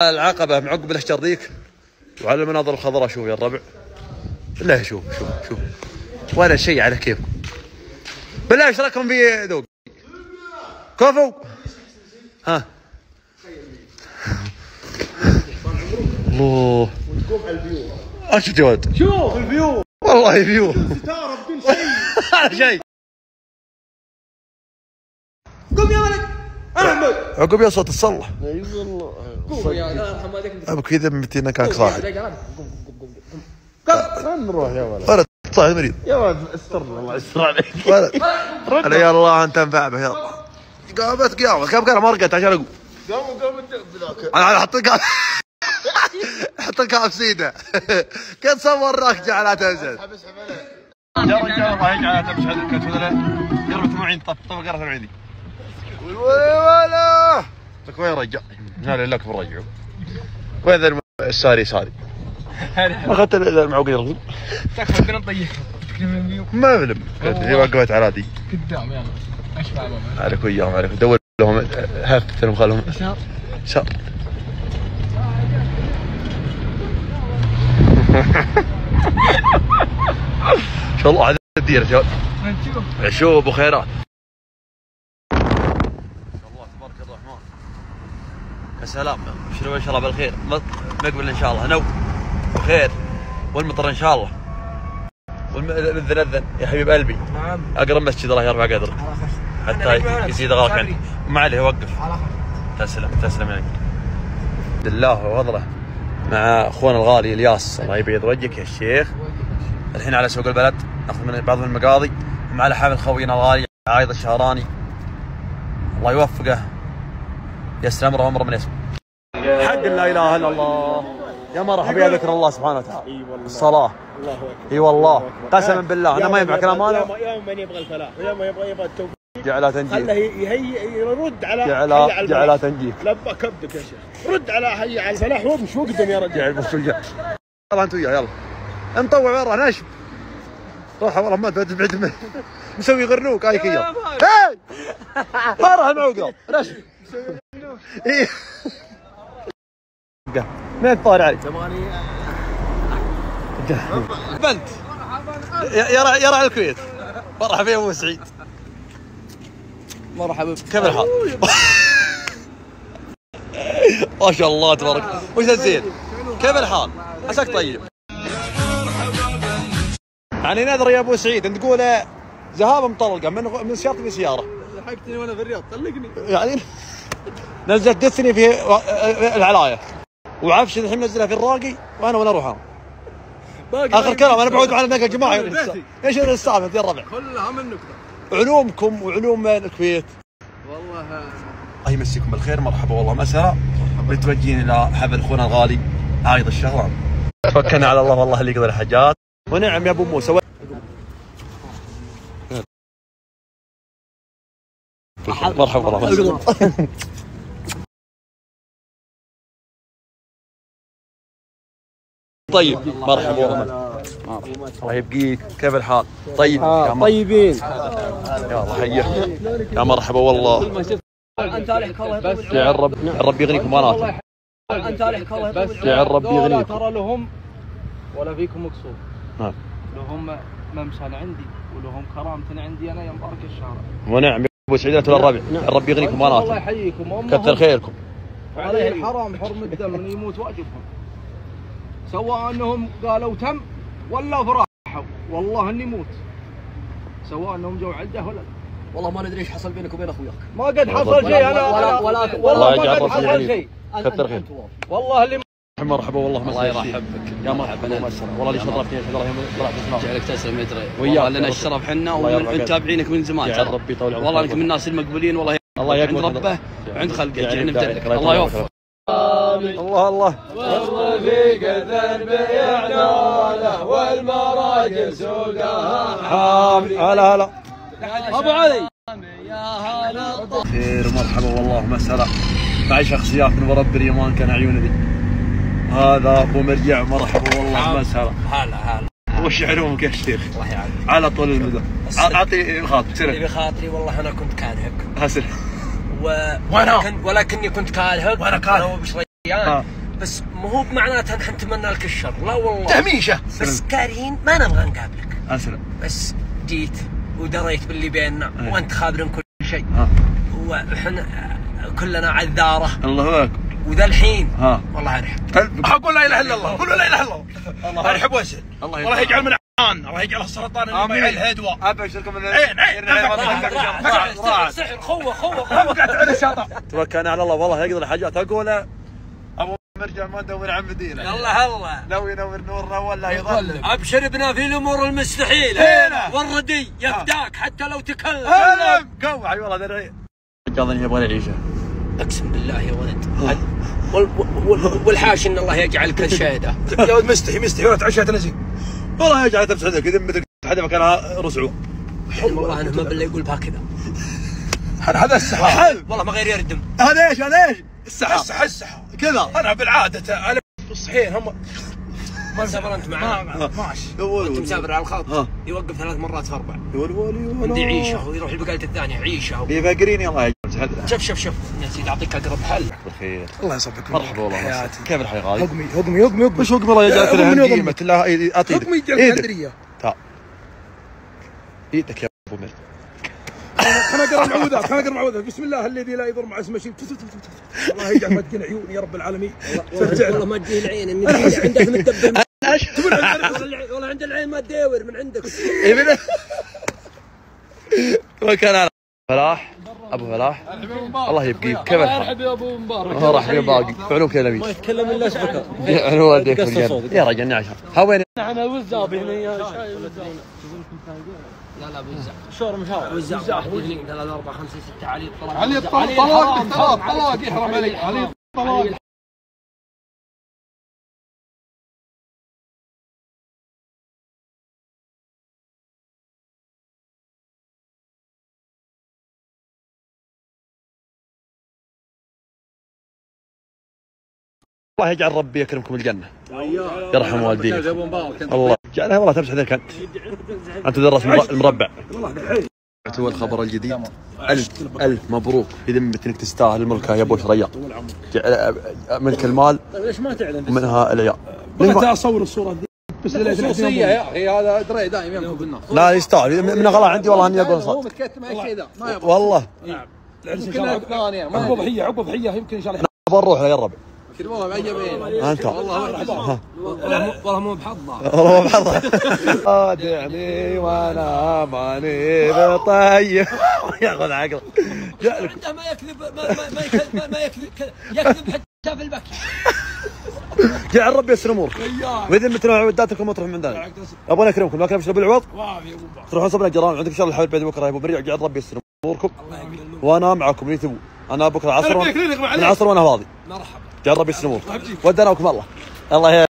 العقبة معقب الاشجار ذيك وعلى المناظر الخضراء. شوف يا الربع بالله، شوف ولا شيء على كيفكم بالله. ايش رايكم في ذوق كفو؟ ها الله وتقوم على الفيو. شوف جواد، شوف الفيو والله فيو ستاره بدون شيء على شيء. قوم يا ولد احمد. عقب يا صوت الصلة. اي والله قوم يا الله يرحم والديك. ابو كذا متينا كان صاحي. قوم نروح يا ولد. ولد صاحي مريض يا ولد استرنا الله يستر عليك. ولد على يا الله انت انفع به. يلا قامت كم كان مرقت عشان اقوم. قوم بذاك. انا حط لك حط لك سيده كنت صورك جعلها تنزل. يا رجال الله يجعلها تمشي هذه الكتله يربط معين طف قرف معيني. ولا لك وين رجع؟ هذا لك برجعه. وين ذا الساري ما اخذت المعوق يرغب. تاخذ بنا نطيح ما فيلم هي وقفت على دي قدام. يلا اشفع بابا عليك وياهم عليك. دور لهم هفت لهم خلهم يسار. ان شاء الله هذا الدير يا نشوف عشوب وخيرات. ما شاء الله تبارك الرحمن. يا سلام ابشروا ان شاء الله بالخير. مقبل ان شاء الله نو بخير والمطر ان شاء الله والذن يا حبيب قلبي. نعم اقرب مسجد الله يرفع قدره حتى يزيد غلاك عندي. ما عليه وقف. تسلم يعني. الحمد لله وفضله مع اخونا الغالي الياس الله يبيض وجهك يا الشيخ. الحين على سوق البلد ناخذ من بعض المقاضي ومع حامل خوينا الغالي عايض الشهراني الله يوفقه يسر امره وامره من اسمه. حق لا اله الا الله. يا مرحبا يا ذكر الله سبحانه وتعالى. اي والله الصلاه. الله اكبر. اي والله قسما بالله انا ما ينفع كلام انا. يا من يبغى الفلاح ويا من يبغى التوفيق. جعلها تنجيك. خله يرد على جعلها تنجيك. لبى كبدك يا شيخ. رد على حي على الفلاح وامش وقدم يا رجال. يلا انت وياه يلا نطوع برا نشب. روح والله ما تبعد منه مسوي غرنوك هاي كيا. هاي ما راح المعوقه نشب. ايه مين طار عليك؟ تبغاني بنت يرى الكويت. مرحبا يا ابو سعيد. مرحبا. كيف الحال؟ ما شاء الله تبارك. وش الزين؟ كيف الحال؟ عساك طيب. يعني نذر يا ابو سعيد انت تقول ذهاب مطلقه من سيارتي في سياره. لحقتني وانا في الرياض طلقني. يعني نزلت دثني في العلايه وعفش الحين منزلها في الراقي وانا وين اروح انا؟ اخر كلام انا بعود على هناك يا جماعه. ايش السالفه يا الربع؟ كلها من نقطه. علومكم وعلوم الكويت. والله الله يمسيكم بالخير. مرحبا والله مساء. متوجهين الى حفل اخونا الغالي عايض الشهراني. توكلنا على الله والله اللي يقضي الحاجات. ونعم يا ابو موسى. مرحبا والله. طيب مرحبا والله. الله يبقيك. كيف الحال؟ طيب طيبين. يا الله حيه. يا مرحبا والله. انت عليك الله بس يا الرب يغنيكم بنات. انت عليك الله بس يا الرب يغنيكم. ترى لهم ولا فيكم مقصود. نعم. لهم ممسن عندي ولهم كرامة عندي انا يا مبارك الشارع. ونعم يا ابو سعيد انتم الربع. الرب يغنيكم بنات. الله يحييكم. كثر خيركم. عليه الحرام حرم الدم من يموت واجبهم. سواء انهم قالوا تم ولا فرحوا والله اني موت. سواء انهم جو عده ولا لا. والله ما ندري ايش حصل بينك وبين اخوياك. ما قد حصل شيء انا والله ما قد حصل شيء. كثر خير. والله اللي مرحبا والله الله يرحب بك. يا مرحبا والله اللي شرفتني الله يطلعك اسمع. جعلك تسلم يدري. والله لنا الشرف حنا ومتابعينك من زمان. يا ربي يطول عمرك. والله انك من الناس المقبولين والله عند ربه وعند خلقه جعلنا بدلك. الله يوفقك. الله الله. والرفيق الذنب يعناله والمراجل سوقها حامل. هلا ابو علي. يا هلا خير ومرحبا والله مسهلا. معي شخصيات من ورب اليمان كان عيوني ذي. هذا ابو مرجع. مرحبا والله مسهلا. هلا وش علومك يا شيخ؟ الله يعافيك على طول المدى. اعطي خاطرك سرك. بخاطري والله انا كنت كارهك هسل ولكني كنت كارهك. وانا كارهك بس مو هو بمعناتها نحن نتمنى لك الشر، لا والله تهميشه بس كارهين ما نبغى نقابلك. اسلم. بس جيت ودريت باللي بيننا وانت خابر كل شيء. واحنا كلنا عذاره. الله اكبر. وذا الحين والله ارحب. اقول لا اله الا الله، قولوا لا اله الا الله. ارحب واسال. الله يجعل من الله يجعل السرطان اللي ما يعيل هدوه. ابشركم من عين سحر خوه قاعد على الشاطئ. توكلنا على الله والله يقدر الحاجات اقولها. ابو مرجع ما ندور عن مدينه. الله لو ينور نورنا ولا يظلم. ابشر بنا في الامور المستحيله والردي يفداك حتى لو تكلم. قوي اي والله دري. قاضي يبغى يعيشه. اقسم بالله يا ولد. والحاش ان الله يجعلك شهاده. يا ولد مستحي ولا تعشى نزين. والله يجعل تمسحك ذمتك حدا مكانها رسعو. والله انا ما بالله يقول بهكذا. هذا السحر والله ما غير يردم. هذا ايش السحر كذا. انا بالعاده انا الصحيين هم ما مسافر انت معنا؟ ماشي. انت مسافر على الخط يوقف 3 مرات في 4. عندي عيشه ويروح البقاله الثانيه عيشه. بيفقريني الله يجعل. شوف يا سيدي اعطيك اقرب حل. بالخير. الله يصبك. مرحبا والله. كيف الحال غالي؟ هقمي وش هقمي الله يجعلك لها قيمه الله اعطيك. هقمي يجعلك قدريه. تعال. ايدك يا ابو مرد. خلنا نقرا معوذات. بسم الله الذي لا يضر مع اسمه شيء. الله يجعل ما تجينا عيون يا رب العالمين. والله ما تجي العين اني عندك متدبر. والله عند العين ما تداور من عندك. وكان على فلاح ابو فلاح الله يبقيك. كيف الحال؟ مرحبا يا ابو مبارك. راح في باقي علوم كذا نبي. ما يتكلم الا اسمك. علو وديك يا رجل نعشر. هوين انا وزابي هنا يا شاي وزابي. لا بوزع. شلون مشاور؟ وزع 3 4 5 6 علي الطلاق. علي طلاق يحرم علي. علي طلاق. الله يجعل ربي يكرمكم الجنه. يرحم والديك. الله جعلها والله تمسح ذاك انت تدرس المربع. هو الخبر الجديد. ألف مبروك في ذمتك انك تستاهل الملكه يا ابو شريان. ملك المال. ليش ما تعلن؟ ومنها العيال. بغيت اصور الصوره دي بس خصوصيه يا اخي. هذا دري دائما ينفق بالناس. لا يستاهل من غلا عندي والله اني اقول هو متكتم على كذا ما يبغى والله. يمكن ثانيه عقب ضحيه يمكن ان شاء الله. بنروح له يا الربع. كذا والله معجبين. انت والله مو بحظه. والله مو بحظه. ادعني وانا ماني بطيب ياخذ عقله. عنده ما يكذب ما يكذب حتى في البكي. جعل ربي يسر امورك. واذا متنوع وداتكم ما تروحون من ذلك. ابغى اكرمكم لكن اشرب العوض. تروحون صبنا الجيران عندك ان شاء الله الحبيب بعد بكره يا ابو بريع. جعل ربي يسر اموركم وانا معكم اللي تبوا. انا بكره العصر من العصر وانا فاضي. مرحبا. جعل ربي يسر امورك. ودنا وكم الله.